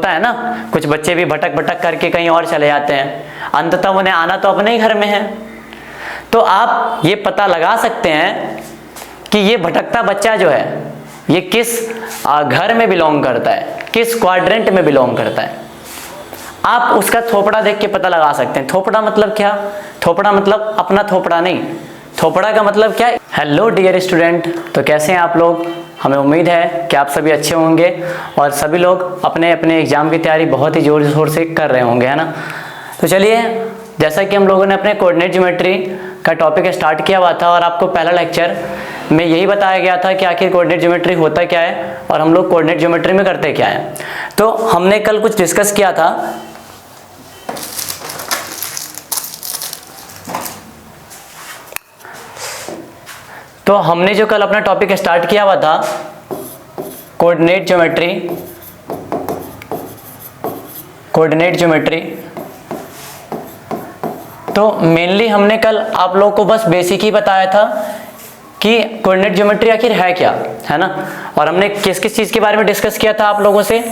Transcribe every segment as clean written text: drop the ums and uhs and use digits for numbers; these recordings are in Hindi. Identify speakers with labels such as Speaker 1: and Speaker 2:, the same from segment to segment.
Speaker 1: होता है ना, कुछ बच्चे भी भटक भटक करके कहीं और चले जाते हैं, अंततः उन्हें आना तो अपने ही घर में है। तो आप ये पता लगा सकते हैं कि ये भटकता बच्चा जो है ये किस घर में बिलोंग करता है, किस क्वाड्रेंट में बिलोंग करता है। आप उसका थोपड़ा देख के पता लगा सकते हैं। थोपड़ा मतलब क्या? थोपड़ा मतलब अपना थोपड़ा नहीं, थोपड़ा का मतलब क्या है? हेलो डियर स्टूडेंट, तो कैसे हैं आप लोग? हमें उम्मीद है कि आप सभी अच्छे होंगे और सभी लोग अपने अपने एग्जाम की तैयारी बहुत ही जोर शोर से कर रहे होंगे, है ना। तो चलिए, जैसा कि हम लोगों ने अपने कोऑर्डिनेट ज्योमेट्री का टॉपिक स्टार्ट किया हुआ था और आपको पहला लेक्चर में यही बताया गया था कि आखिर कोऑर्डिनेट ज्योमेट्री होता क्या है और हम लोग कोऑर्डिनेट ज्योमेट्री में करते क्या है। तो हमने कल कुछ डिस्कस किया था। तो हमने जो कल अपना टॉपिक स्टार्ट किया हुआ था कोऑर्डिनेट ज्योमेट्री, कोऑर्डिनेट ज्योमेट्री, तो मेनली हमने कल आप लोगों को बस बेसिक ही बताया था कि कोऑर्डिनेट ज्योमेट्री आखिर है क्या, है ना। और हमने किस किस चीज के बारे में डिस्कस किया था आप लोगों से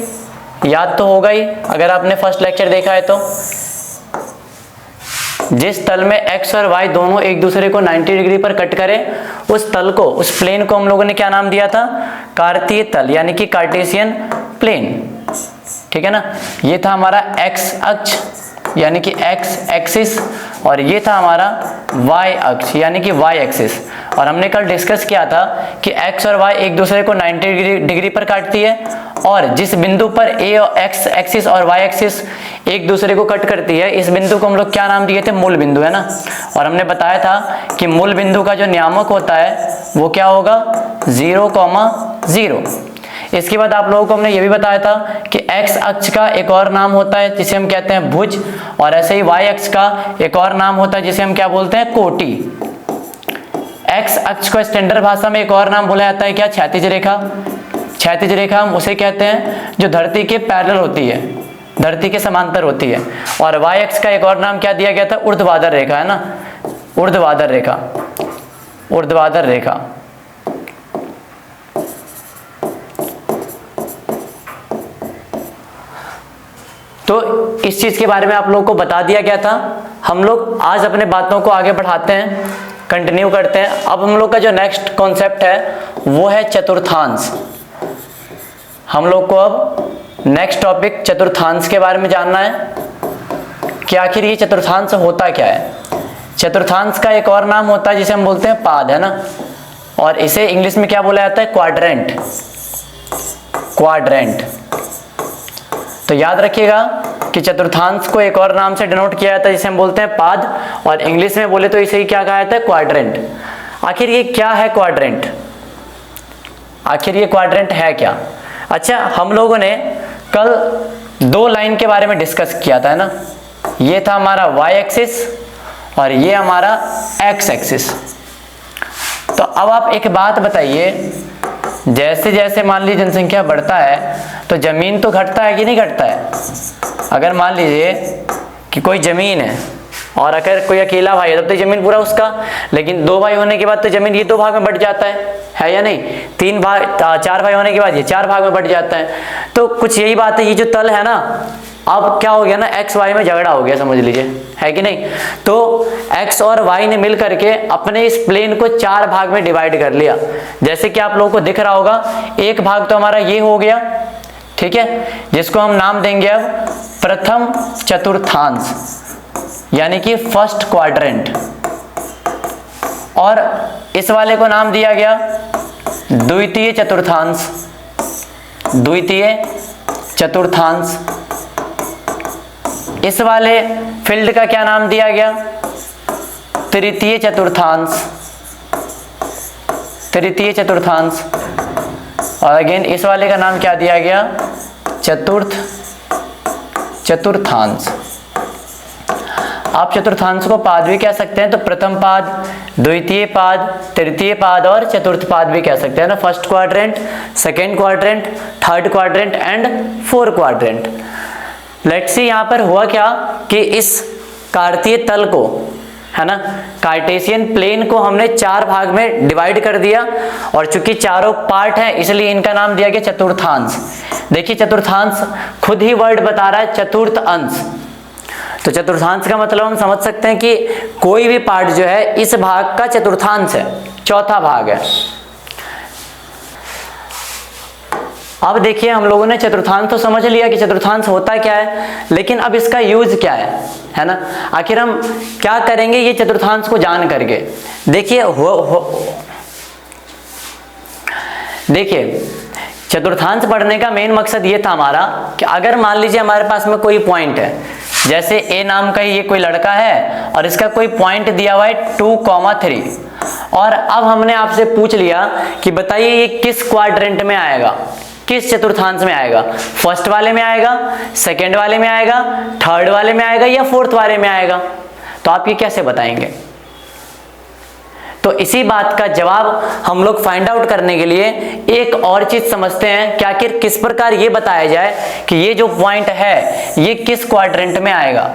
Speaker 1: याद तो होगा ही अगर आपने फर्स्ट लेक्चर देखा है तो। जिस तल में x और y दोनों एक दूसरे को 90 डिग्री पर कट करें, उस तल को, उस प्लेन को हम लोगों ने क्या नाम दिया था? कार्तीय तल, यानी कि कार्टेशियन प्लेन, ठीक है ना। ये था हमारा x अक्ष यानी कि x एक्सिस और ये था हमारा y अक्ष यानी कि y एक्सिस। और हमने कल डिस्कस किया था कि x और y एक दूसरे को 90 डिग्री पर काटती है और जिस बिंदु पर a और x एक्सिस और y एक्सिस एक दूसरे को कट करती है, इस बिंदु को हम लोग क्या नाम दिए थे? मूल बिंदु, है ना। और हमने बताया था कि मूल बिंदु का जो नियामक होता है वो क्या होगा? 0,0। इसके बाद आप लोगों को हमने ये भी बताया था कि x अक्ष का एक और नाम होता है जिसे हम कहते हैं भुज, और ऐसे ही y अक्ष का एक और नाम होता है जिसे हम क्या बोलते हैं? कोटि। x अक्ष को स्टैंडर्ड भाषा में एक और नाम बोला जाता है क्या? क्षैतिज रेखा। क्षैतिज रेखा हम उसे कहते हैं जो धरती के पैरेलल होती है, धरती के समांतर होती है। और y अक्ष का एक और नाम क्या दिया गया था? ऊर्ध्वाधर रेखा, है ना। ऊर्ध्वाधर रेखा, ऊर्ध्वाधर रेखा। तो इस चीज के बारे में आप लोगों को बता दिया गया था। हम लोग आज अपने बातों को आगे बढ़ाते हैं, कंटिन्यू करते हैं। अब हम लोग का जो नेक्स्ट कॉन्सेप्ट है वो है चतुर्थांश। हम लोग को अब नेक्स्ट टॉपिक चतुर्थांश के बारे में जानना है कि आखिर ये चतुर्थांश होता क्या है। चतुर्थांश का एक और नाम होता है जिसे हम बोलते हैं पाद, है ना। और इसे इंग्लिश में क्या बोला जाता है? Quadrant, quadrant. तो याद रखिएगा कि चतुर्थांश को एक और नाम से डिनोट किया जाता है जिसे हम बोलते हैं पाद, और इंग्लिश में बोले तो इसे ही क्या कहा जाता है? क्वाड्रेंट। आखिर ये क्या है क्वाड्रेंट? आखिर ये क्वाड्रेंट है क्या? अच्छा, हम लोगों ने कल दो लाइन के बारे में डिस्कस किया था, है ना। ये था हमारा y एक्सिस और ये हमारा x एक्सिस। तो अब आप एक बात बताइए, जैसे जैसे मान लीजिए जनसंख्या बढ़ता है तो जमीन तो घटता है कि नहीं घटता है? अगर मान लीजिए कि कोई जमीन है और अगर कोई अकेला भाई है तब तो जमीन पूरा उसका, लेकिन दो भाई होने के बाद तो जमीन ये दो भाग में बट जाता है या नहीं? तीन भाग, चार भाई होने के बाद ये चार भाग में बट जाता है। तो कुछ यही बात है, ये जो तल है ना, अब क्या हो गया ना, एक्स वाई में झगड़ा हो गया, समझ लीजिए, है कि नहीं। तो एक्स और वाई ने मिल करके अपने इस प्लेन को चार भाग में डिवाइड कर लिया। जैसे कि आप लोगों को दिख रहा होगा, एक भाग तो हमारा ये हो गया, ठीक है, जिसको हम नाम देंगे अब प्रथम चतुर्थांश यानी कि फर्स्ट क्वाड्रेंट, और इस वाले को नाम दिया गया द्वितीय चतुर्थांश, द्वितीय चतुर्थांश। इस वाले फील्ड का क्या नाम दिया गया? तृतीय चतुर्थांश, तृतीय चतुर्थांश। और अगेन इस वाले का नाम क्या दिया गया? चतुर्थ चतुर्थांश। आप चतुर्थांश को पाद भी कह सकते हैं, तो प्रथम पाद, द्वितीय पाद, तृतीय पाद और चतुर्थ पाद भी कह सकते हैं ना। First quadrant, second quadrant, third quadrant and fourth quadrant. Let's see यहाँ पर हुआ क्या कि इस कार्तीय तल को है ना। कार्टेशियन प्लेन को हमने 4 भाग में डिवाइड कर दिया और चूंकि चारों पार्ट हैं इसलिए इनका नाम दिया गया चतुर्थांश। देखिए चतुर्थांश खुद ही वर्ड बता रहा है चतुर्थ अंश। तो चतुर्थांश का मतलब हम समझ सकते हैं कि कोई भी पार्ट जो है इस भाग का चतुर्थांश है, चौथा भाग है। अब देखिए हम लोगों ने चतुर्थांश तो समझ लिया कि चतुर्थांश होता क्या है, लेकिन अब इसका यूज क्या है ना। आखिर हम क्या करेंगे ये चतुर्थांश को जान करके। देखिए देखिए चतुर्थांश पढ़ने का मेन मकसद ये था हमारा कि अगर मान लीजिए हमारे पास में कोई पॉइंट है, जैसे ए नाम का ये कोई लड़का है और इसका कोई पॉइंट दिया हुआ है 2,3, और अब हमने आपसे पूछ लिया कि बताइए ये किस क्वाड्रेंट में आएगा, किस चतुर्थांश में आएगा, फर्स्ट वाले में आएगा, सेकंड वाले में आएगा, थर्ड वाले में आएगा या फोर्थ वाले में आएगा। तो आप ये कैसे बताएंगे। तो इसी बात का जवाब हम लोग फाइंड आउट करने के लिए एक और चीज समझते हैं कि आखिर किस प्रकार ये बताया जाए कि ये जो पॉइंट है ये किस क्वाड्रेंट में आएगा।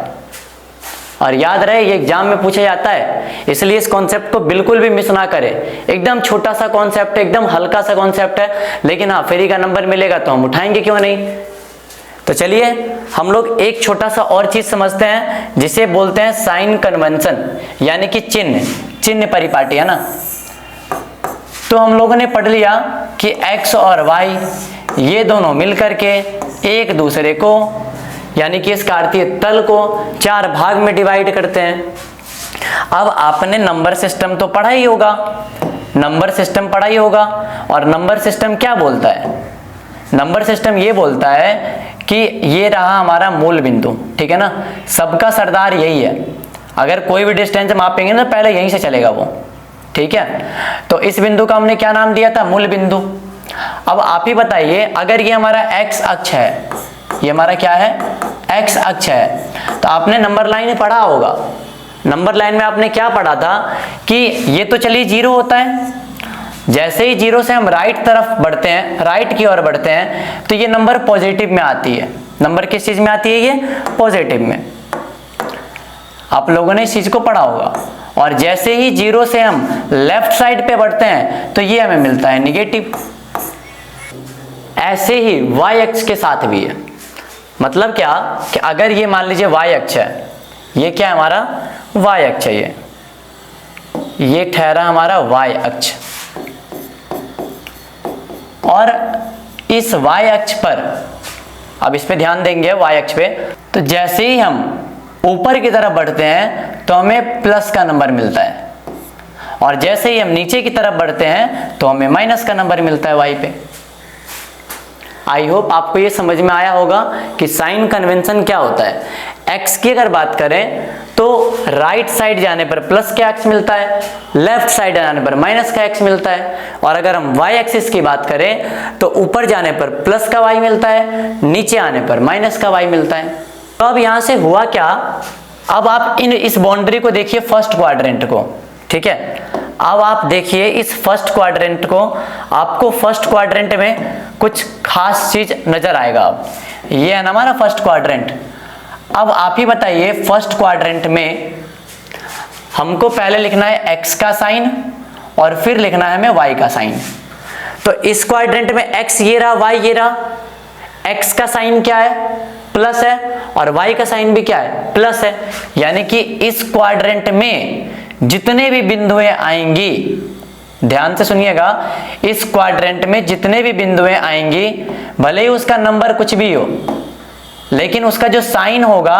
Speaker 1: और याद रहे ये एग्जाम में पूछा जाता है, इसलिए इस कॉन्सेप्ट को बिल्कुल भी मिस ना करें। एकदम छोटा सा कॉन्सेप्ट है, एकदम हल्का सा कॉन्सेप्ट है, लेकिन हाँ फ्री का नंबर मिलेगा तो हम उठाएंगे क्यों नहीं। तो चलिए हम लोग एक छोटा सा और चीज समझते हैं जिसे बोलते हैं साइन कन्वेंशन, यानी कि चिन्ह परिपाटी, है ना। तो हम लोगों ने पढ़ लिया कि x और y ये दोनों मिलकर के एक दूसरे को यानी कि इस कार्तीय तल को 4 भाग में डिवाइड करते हैं। अब आपने नंबर सिस्टम तो पढ़ा ही होगा, नंबर सिस्टम पढ़ा ही होगा। और नंबर सिस्टम क्या बोलता है, नंबर सिस्टम ये बोलता है कि ये रहा हमारा मूल बिंदु, ठीक है ना। सबका सरदार यही है, अगर कोई भी डिस्टेंस मापेंगे ना पहले यहीं से चलेगा वो, ठीक है। तो इस बिंदु का हमने क्या नाम दिया था, मूल बिंदु। अब आप ही बताइए अगर ये हमारा x अक्ष है, ये हमारा क्या है, x अक्ष है, तो आपने नंबर लाइन में पढ़ा होगा। नंबर लाइन में आपने क्या पढ़ा था कि ये तो चलिए 0 होता है, जैसे ही 0 से हम राइट तरफ बढ़ते हैं, राइट की ओर बढ़ते हैं, तो ये नंबर पॉजिटिव में आती है। नंबर किस चीज में आती है, ये पॉजिटिव में। आप लोगों ने इस चीज को पढ़ा होगा। और जैसे ही 0 से हम लेफ्ट साइड पे बढ़ते हैं तो ये हमें मिलता है निगेटिव। ऐसे ही y अक्ष के साथ भी है। मतलब क्या कि अगर ये मान लीजिए y अक्ष है, ये क्या है हमारा y अक्ष है, ये ठहरा हमारा y अक्ष। और इस y अक्ष पर, अब इस पे ध्यान देंगे y अक्ष पे, तो जैसे ही हम ऊपर की तरफ बढ़ते हैं तो हमें प्लस का नंबर मिलता है, और जैसे ही हम नीचे की तरफ बढ़ते हैं तो हमें माइनस का नंबर मिलता है y पे। आई होप आपको ये समझ में आया होगा कि साइन कन्वेंशन क्या होता है। x की अगर बात करें तो राइट साइड जाने पर प्लस का x मिलता है, लेफ्ट साइड जाने पर माइनस का x मिलता है। और अगर हम y एक्सिस की बात करें तो ऊपर जाने पर प्लस का y मिलता है, नीचे आने पर माइनस का y मिलता है। तो अब यहां से हुआ क्या, अब आप इस बाउंड्री को देखिए, फर्स्ट क्वाड्रेंट को, ठीक है। अब आप देखिए इस फर्स्ट क्वाड्रेंट को, आपको फर्स्ट क्वाड्रेंट में कुछ खास चीज नजर आएगा। अब ये है ना हमारा फर्स्ट क्वाड्रेंट। अब आप ही बताइए फर्स्ट क्वाड्रेंट में हमको पहले लिखना है x का साइन और फिर लिखना है हमें y का साइन। तो इस क्वाड्रेंट में x ये रहा, y ये रहा। x का साइन क्या है, प्लस है, और y का साइन भी क्या है, प्लस है। यानी कि इस क्वाड्रेंट में जितने भी बिंदुएं आएंगी, ध्यान से सुनिएगा, इस क्वाड्रेंट में जितने भी बिंदुएं आएंगी, भले ही उसका नंबर कुछ भी हो, लेकिन उसका जो साइन होगा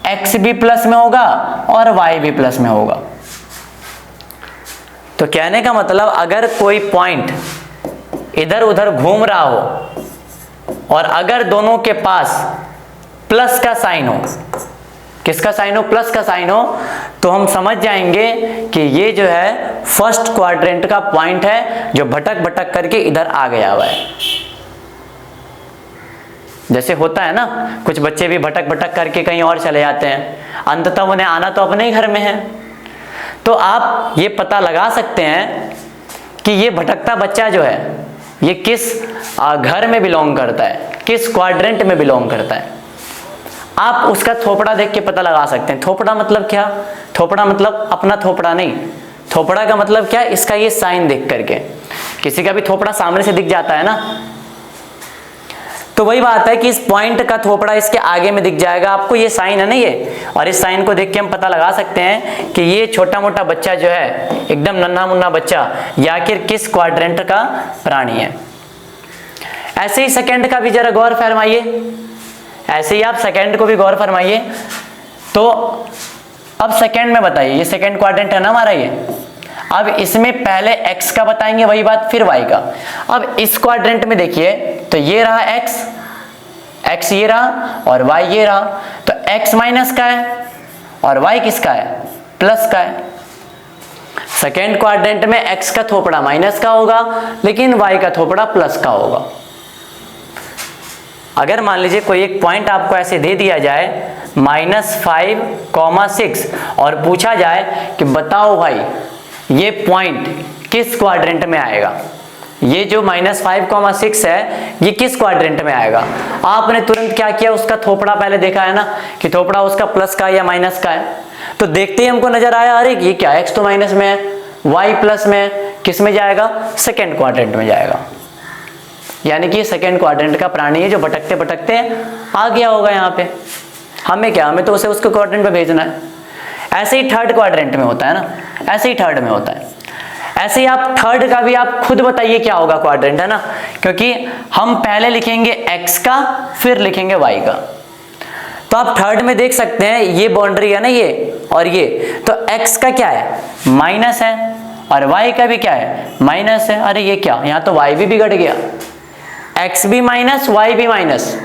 Speaker 1: x भी प्लस में होगा और y भी प्लस में होगा। तो कहने का मतलब अगर कोई पॉइंट इधर उधर घूम रहा हो और अगर दोनों के पास प्लस का साइन हो, किसका साइन हो, प्लस का साइन हो, तो हम समझ जाएंगे कि ये जो है फर्स्ट क्वाड्रेंट का पॉइंट है जो भटक भटक करके इधर आ गया हुआ है। जैसे होता है ना, कुछ बच्चे भी भटक भटक करके कहीं और चले जाते हैं, अंततः उन्हें आना तो अपने ही घर में है। तो आप ये पता लगा सकते हैं कि ये भटकता बच्चा जो है ये किस घर में बिलोंग करता है, किस क्वाड्रेंट में बिलोंग करता है। आप उसका थोपड़ा देख के पता लगा सकते हैं। थोपड़ा मतलब क्या, थोपड़ा मतलब अपना थोपड़ा नहीं, थोपड़ा का मतलब क्या, इसका ये साइन देख करके, किसी का भी थोपड़ा सामने से दिख जाता है ना, तो वही बात है कि इस पॉइंट का थोपड़ा इसके आगे में दिख जाएगा आपको, ये साइन है ना ये, और इस साइन को देख के हम पता लगा सकते हैं कि ये छोटा मोटा बच्चा जो है, एकदम नन्हा मुन्ना बच्चा, ये आखिर किस क्वाड्रेंट का प्राणी है। ऐसे ही सेकंड का भी जरा गौर फरमाइए, ऐसे ही आप सेकंड को भी गौर फरमाइए। तो अब सेकंड में बताइए, ये सेकंड क्वाड्रेंट है ना हमारा ये, अब इसमें पहले x का बताएंगे वही बात, फिर y का। अब इस क्वाड्रेंट में देखिए तो ये रहा x ये रहा और y ये रहा, तो x माइनस का है और y किसका है, प्लस का है। सेकेंड क्वाड्रेंट में x का थोपड़ा माइनस का होगा लेकिन y का थोपड़ा प्लस का होगा। अगर मान लीजिए कोई एक पॉइंट आपको ऐसे दे दिया जाए -5,6 और पूछा जाए कि बताओ भाई ये पॉइंट किस क्वाड्रेंट में आएगा, ये जो -5,6 है ये किस क्वाड्रेंट में आएगा, आपने तुरंत क्या किया, उसका थोपड़ा पहले देखा है ना कि थोपड़ा उसका प्लस का या माइनस का है, तो देखते ही हमको नजर आया अरे ये क्या, x तो माइनस में है, y प्लस में है, किस में जाएगा, सेकेंड क्वाड्रेंट में जाएगा। यानी कि सेकेंड क्वाड्रेंट का प्राणी है जो भटकते भटकते आ गया होगा यहाँ पे, हमें क्या, हमें तो उसे उसको क्वाड्रेंट में भेजना है। ऐसे ही थर्ड क्वाड्रेंट में होता है ना, ऐसे ही थर्ड में होता है। ऐसे ही आप थर्ड का भी आप खुद बताइए क्या होगा क्वाड्रेंट, है ना, क्योंकि हम पहले लिखेंगे x का फिर लिखेंगे y का। तो आप थर्ड में देख सकते हैं ये बाउंड्री है ना ये और ये, तो x का क्या है, माइनस है और y का भी क्या है, माइनस है। अरे ये क्या, यहाँ तो y भी बिगड़ गया, x भी माइनस y भी माइनस।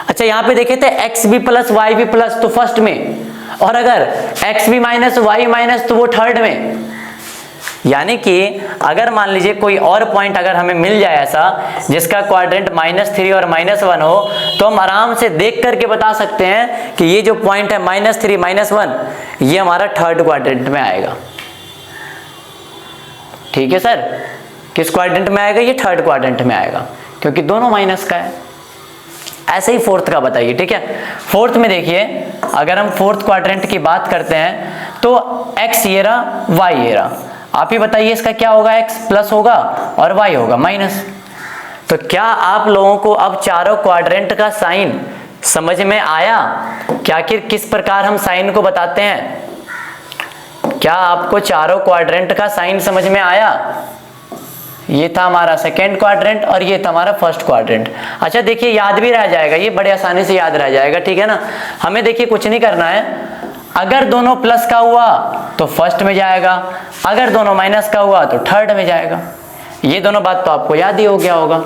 Speaker 1: अच्छा यहाँ पे देखे थे x भी प्लस y भी प्लस तो फर्स्ट में, और अगर x भी माइनस y माइनस तो वो थर्ड में। यानी कि अगर मान लीजिए कोई और पॉइंट अगर हमें मिल जाए ऐसा जिसका क्वाड्रेंट -3 और -1 हो, तो हम आराम से देख करके बता सकते हैं कि ये जो पॉइंट है -3 -1 ये हमारा थर्ड क्वाड्रेंट में आएगा। ठीक है सर, किस क्वाड्रेंट में आएगा, ये थर्ड क्वाड्रेंट में आएगा क्योंकि दोनों माइनस का है। ऐसे ही फोर्थ का बताइए, ठीक है। फोर्थ में देखिए अगर हम फोर्थ क्वाड्रेंट की बात करते हैं तो x ये रहा, y ये रहा, आप ही बताइए इसका क्या होगा, x प्लस होगा और y होगा माइनस। तो क्या आप लोगों को अब चारों क्वाड्रेंट का साइन समझ में आया कि आखिर किस प्रकार हम साइन को बताते हैं? क्या आपको चारों क्वाड्रेंट का साइन समझ में आया? ये था हमारा सेकेंड क्वाड्रेंट और ये था हमारा फर्स्ट क्वाड्रेंट। अच्छा देखिए याद भी रह जाएगा, ये बड़े आसानी से याद रह जाएगा, ठीक है ना। हमें देखिए कुछ नहीं करना है, अगर दोनों प्लस का हुआ तो फर्स्ट में जाएगा, अगर दोनों माइनस का हुआ तो थर्ड में जाएगा। ये दोनों बात तो आपको याद ही हो गया होगा,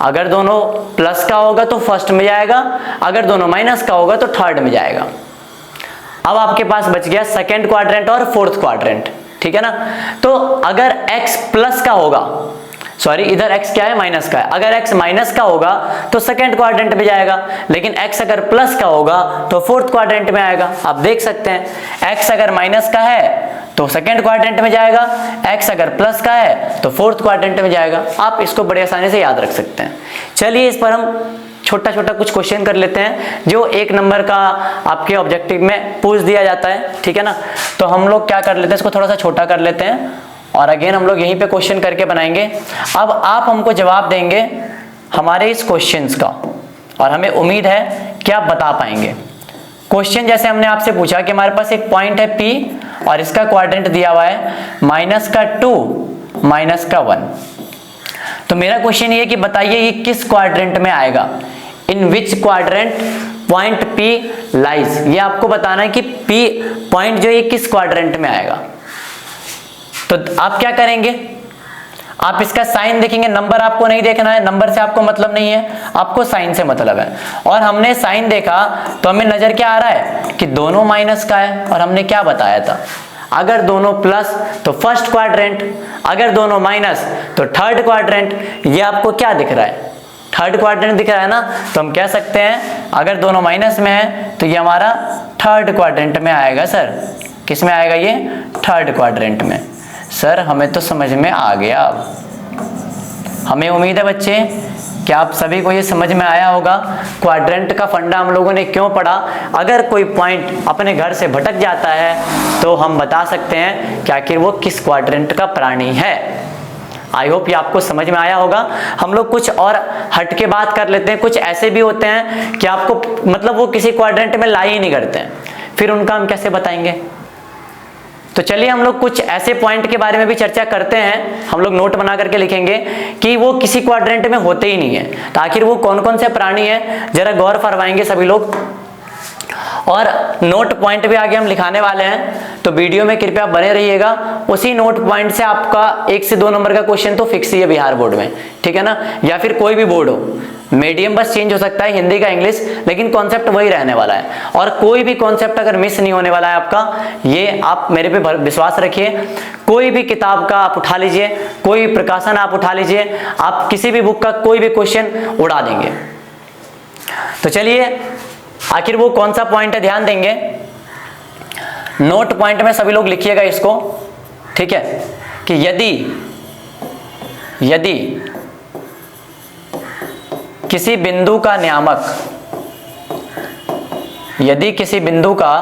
Speaker 1: अगर दोनों प्लस का होगा तो फर्स्ट में जाएगा, अगर दोनों माइनस का होगा तो थर्ड में जाएगा। अब आपके पास बच गया सेकेंड क्वाड्रेंट और फोर्थ क्वाड्रेंट, ठीक है ना। तो अगर x प्लस का होगा, सॉरी इधर x क्या है, माइनस का है, अगर x माइनस का होगा तो सेकेंड क्वाड्रेंट में जाएगा, लेकिन x अगर प्लस का होगा तो फोर्थ क्वाड्रेंट में आएगा। आप देख सकते हैं x अगर माइनस का है तो सेकेंड क्वाड्रेंट में जाएगा, x अगर प्लस का है तो फोर्थ क्वाड्रेंट में जाएगा। आप इसको बड़े आसानी से याद रख सकते हैं। चलिए इस पर हम छोटा छोटा कुछ क्वेश्चन कर लेते हैं जो 1 नंबर का आपके ऑब्जेक्टिव में पूछ दिया जाता है, ठीक है ना। तो हम लोग क्या कर लेते हैं, इसको थोड़ा सा छोटा कर लेते हैं और अगेन हम लोग यहीं पे क्वेश्चन करके बनाएंगे। अब आप हमको जवाब देंगे हमारे इस क्वेश्चंस का और हमें उम्मीद है कि आप बता पाएंगे। क्वेश्चन जैसे हमने आपसे पूछा कि हमारे पास एक पॉइंट है P और इसका क्वाड्रेंट दिया हुआ है -2 -1। तो मेरा क्वेश्चन ये कि बताइए ये किस क्वाड्रेंट में आएगा, in which quadrant point P lies. ये आपको बताना है कि P पॉइंट जो ये किस क्वाड्रेंट में आएगा। तो आप क्या करेंगे, आप इसका साइन देखेंगे, नंबर आपको नहीं देखना है, नंबर से आपको मतलब नहीं है, आपको साइन से मतलब है। और हमने साइन देखा तो हमें नजर क्या आ रहा है कि दोनों माइनस का है, और हमने क्या बताया था, अगर दोनों प्लस तो फर्स्ट क्वाड्रेंट, अगर दोनों माइनस तो थर्ड क्वाड्रेंट। ये आपको क्या दिख रहा है, थर्ड क्वाड्रेंट दिख रहा है ना। तो हम कह सकते हैं अगर दोनों माइनस में है तो ये हमारा थर्ड क्वाड्रेंट में आएगा। सर किस में आएगा, ये थर्ड क्वाड्रेंट में। सर हमें तो समझ में आ गया। अब हमें उम्मीद है बच्चे क्या आप सभी को ये समझ में आया होगा क्वाड्रेंट का फंडा हम लोगों ने क्यों पढ़ा? अगर कोई पॉइंट अपने घर से भटक जाता है तो हम बता सकते हैं कि आखिर वो किस क्वाड्रेंट का प्राणी है। आई होप ये आपको समझ में आया होगा। हम लोग कुछ और हट के बात कर लेते हैं। कुछ ऐसे भी होते हैं कि आपको मतलब वो किसी क्वाड्रेंट में ला ही नहीं करते हैं, फिर उनका हम कैसे बताएंगे? तो चलिए हम लोग कुछ ऐसे पॉइंट के बारे में भी चर्चा करते हैं। हम लोग नोट बना करके लिखेंगे कि वो किसी क्वाड्रेंट में होते ही नहीं है। तो आखिर वो कौन कौन से प्राणी हैं, जरा गौर फरमाएंगे सभी लोग। और नोट पॉइंट भी आगे हम लिखाने वाले हैं, तो वीडियो में कृपया बने रहिएगा। उसी नोट पॉइंट से आपका 1 से 2 नंबर का क्वेश्चन तो फिक्स ही है बिहार बोर्ड में, ठीक है ना, या फिर कोई भी बोर्ड हो। मीडियम बस चेंज हो सकता है, हिंदी का इंग्लिश, लेकिन कॉन्सेप्ट वही रहने वाला है। और कोई भी कॉन्सेप्ट अगर मिस नहीं होने वाला है आपका, ये आप मेरे पे विश्वास रखिए। कोई भी किताब का आप उठा लीजिए, कोई भी प्रकाशन आप उठा लीजिए, आप किसी भी बुक का कोई भी क्वेश्चन उड़ा देंगे। तो चलिए आखिर वो कौन सा पॉइंट है, ध्यान देंगे। नोट पॉइंट में सभी लोग लिखिएगा इसको, ठीक है, कि यदि किसी बिंदु का नियामक, यदि किसी बिंदु का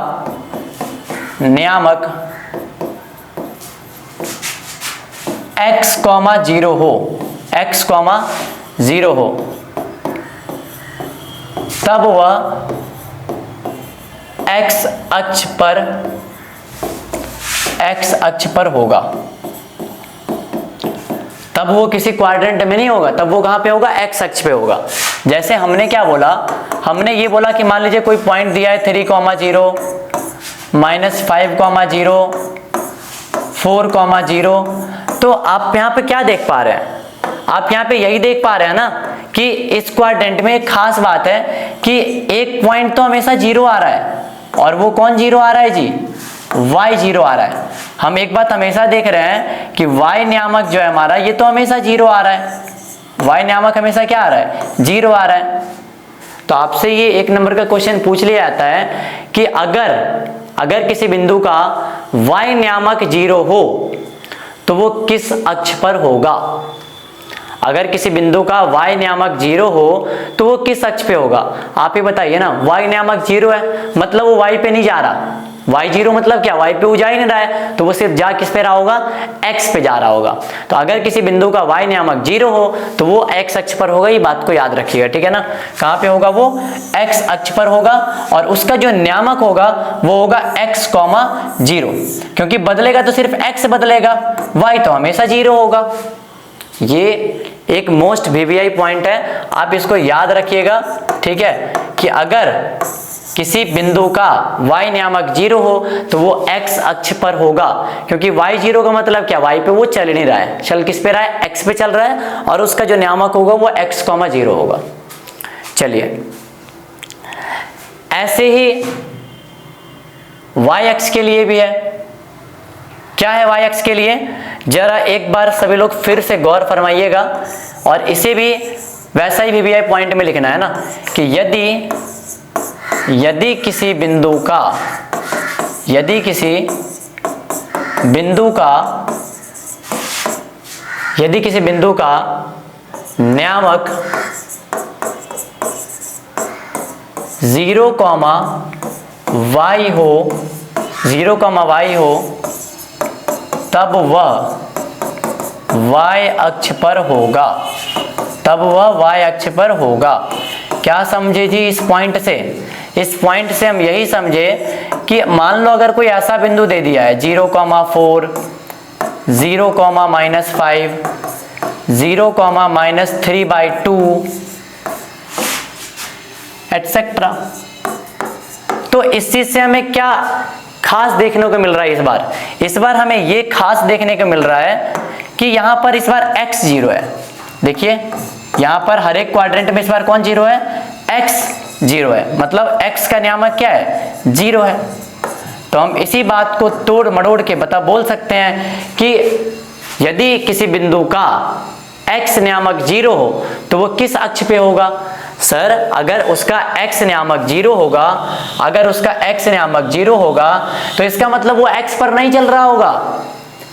Speaker 1: नियामक x, 0 हो, x, 0 हो, तब वह x अक्ष पर होगा। तब वो किसी क्वाड्रेंट में नहीं होगा, तब वो कहां पे होगा? x अक्ष पे होगा। जैसे हमने क्या बोला, हमने ये बोला कि मान लीजिए कोई पॉइंट दिया है 3, 0, -5, 0, 4, 0, तो आप यहाँ पे क्या देख पा रहे हैं? आप यहाँ पे यही देख पा रहे हैं ना कि इस क्वाड्रेंट में एक खास बात है कि एक पॉइंट तो हमेशा 0 आ रहा है, और वो कौन 0 आ रहा है जी? y 0 आ रहा है। हम एक बात हमेशा देख रहे हैं कि y नियामक जो है हमारा, ये तो हमेशा 0 आ रहा है। y नियामक हमेशा क्या आ रहा है? 0 आ रहा है। तो आपसे ये 1 नंबर का क्वेश्चन पूछ लिया जाता है कि अगर किसी बिंदु का y नियामक 0 हो तो वो किस अक्ष पर होगा? अगर किसी बिंदु का y नियामक 0 हो तो वो किस अक्ष पे होगा? आप ही बताइए ना। y नियामक 0 है, मतलब वो y पे नहीं जा रहा। y 0 मतलब क्या? y पे वो जा ही नहीं रहा है, तो वो सिर्फ जा किस पे रहा होगा? x पे जा रहा होगा। तो अगर किसी बिंदु का y नियामक 0 हो तो वो x अक्ष पर होगा। ये बात को याद रखिएगा, ठीक है ना। कहाँ पे होगा? वो x अक्ष पर होगा, और उसका जो नियामक होगा वो होगा x, 0, क्योंकि बदलेगा तो सिर्फ x बदलेगा, y तो हमेशा 0 होगा। ये एक मोस्ट वीवीआई पॉइंट है, आप इसको याद रखिएगा, ठीक है, कि अगर किसी बिंदु का y नियामक 0 हो तो वो x अक्ष पर होगा, क्योंकि y 0 का मतलब क्या? y पे वो चल नहीं रहा है, चल किस पे रहा है? x पे चल रहा है, और उसका जो नियामक होगा वो x, 0 होगा। चलिए ऐसे ही y अक्ष के लिए भी है। क्या है y अक्ष के लिए? जरा एक बार सभी लोग फिर से गौर फरमाइएगा, और इसे भी वैसा ही वीवीआई पॉइंट में लिखना है ना कि यदि किसी बिंदु का नियामक 0, y हो, तब वह y अक्ष पर होगा। क्या समझे जी इस पॉइंट से? इस पॉइंट से हम यही समझे कि मान लो अगर कोई ऐसा बिंदु दे दिया है 0, 4, 0, -5, 0, -3/2 एटसेट्रा, तो इस चीज से हमें क्या खास देखने को मिल रहा है? इस बार हमें ये खास देखने को मिल रहा है कि यहां पर इस बार x 0 है। देखिए यहां पर हर एक क्वाड्रेंट में इस बार कौन 0 है? x 0 है, मतलब x का नियामक क्या है? 0 है। तो हम इसी बात को तोड़ मड़ोड़ के बोल सकते हैं कि यदि किसी बिंदु का x नियामक 0 हो तो वो किस अक्ष पे होगा? सर अगर उसका x नियामक 0 होगा, तो इसका मतलब वो x पर नहीं चल रहा होगा।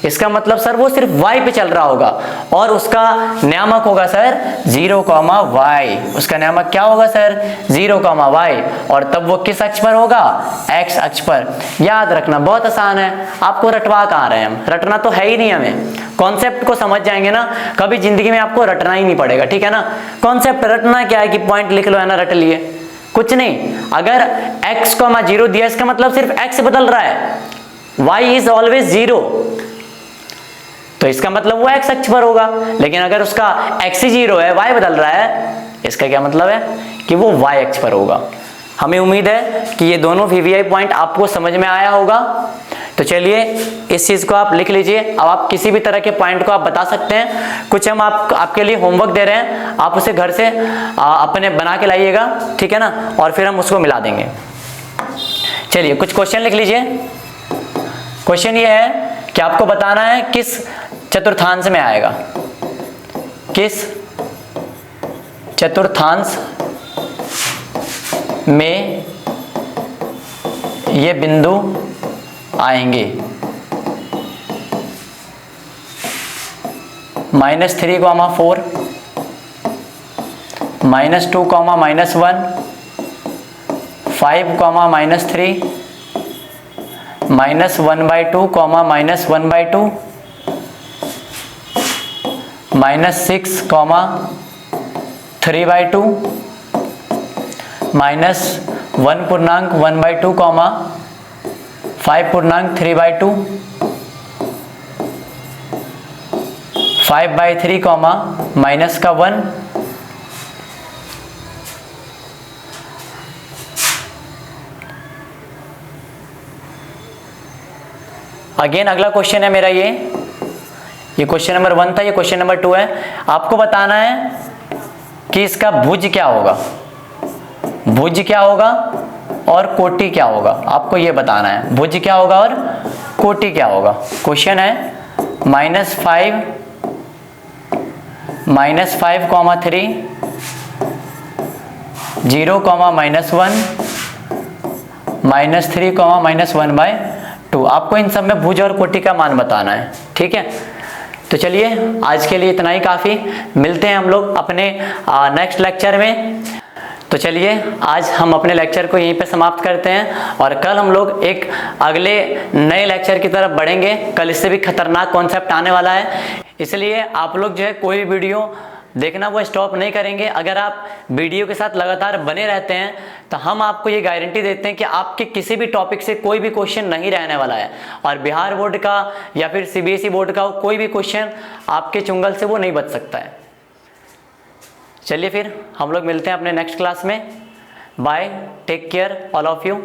Speaker 1: इसका मतलब सर वो सिर्फ y पे चल रहा होगा और उसका नियामक होगा सर 0, y। उसका नियामक क्या होगा सर 0, y। और तब वो किस अक्ष पर होगा, x अक्ष पर। याद रखना बहुत आसान है, आपको रटवा कहाँ रहे हैं हम, रटना तो है ही नहीं, हमें कॉन्सेप्ट को समझ जाएंगे ना, कभी जिंदगी में आपको रटना ही नहीं पड़ेगा, ठीक है ना। कॉन्सेप्ट रटना क्या है कि पॉइंट लिख लो है ना, रट लिए, कुछ नहीं। अगर x, 0 दिया, इसका मतलब सिर्फ x बदल रहा है, y इज ऑलवेज 0, तो इसका मतलब वो x अक्ष पर होगा। लेकिन अगर उसका x ही 0 है, y बदल रहा है, इसका क्या मतलब है कि वो y अक्ष पर होगा। हमें उम्मीद है कि ये दोनों VVI पॉइंट आपको समझ में आया होगा। तो चलिए इस चीज को आप लिख लीजिए। अब आप किसी भी तरह के पॉइंट को आप बता सकते हैं। कुछ हम आपके लिए होमवर्क दे रहे हैं, आप उसे घर से अपने बना के लाइएगा, ठीक है ना, और फिर हम उसको मिला देंगे। चलिए कुछ क्वेश्चन लिख लीजिए। क्वेश्चन ये है कि आपको बताना है किस चतुर्थांश में आएगा, किस चतुर्थांश में ये बिंदु आएंगे। -3, -4, -2, -1, 5, -3, -1/2, -1/2, -6, -3/2, -1.1/2, 5.3/2, 5/3, -1। अगेन अगला क्वेश्चन है मेरा ये क्वेश्चन नंबर 1 था, ये क्वेश्चन नंबर 2 है। आपको बताना है कि इसका भुज क्या होगा, भुज क्या होगा और कोटि क्या होगा, आपको ये बताना है भुज क्या होगा और कोटि क्या होगा। क्वेश्चन है -5, -5, -3, 0, -1, -3, -1/2। आपको इन सब में भुज और कोटि का मान बताना है, ठीक है। तो चलिए आज के लिए इतना ही काफ़ी, मिलते हैं हम लोग अपने नेक्स्ट लेक्चर में। तो चलिए आज हम अपने लेक्चर को यहीं पे समाप्त करते हैं और कल हम लोग एक अगले नए लेक्चर की तरफ बढ़ेंगे। कल इससे भी खतरनाक कॉन्सेप्ट आने वाला है, इसलिए आप लोग जो है कोई भी वीडियो देखना वो स्टॉप नहीं करेंगे। अगर आप वीडियो के साथ लगातार बने रहते हैं तो हम आपको ये गारंटी देते हैं कि आपके किसी भी टॉपिक से कोई भी क्वेश्चन नहीं रहने वाला है, और बिहार बोर्ड का या फिर CBSE बोर्ड का कोई भी क्वेश्चन आपके चुंगल से वो नहीं बच सकता है। चलिए फिर हम लोग मिलते हैं अपने नेक्स्ट क्लास में। Bye, take care all of you.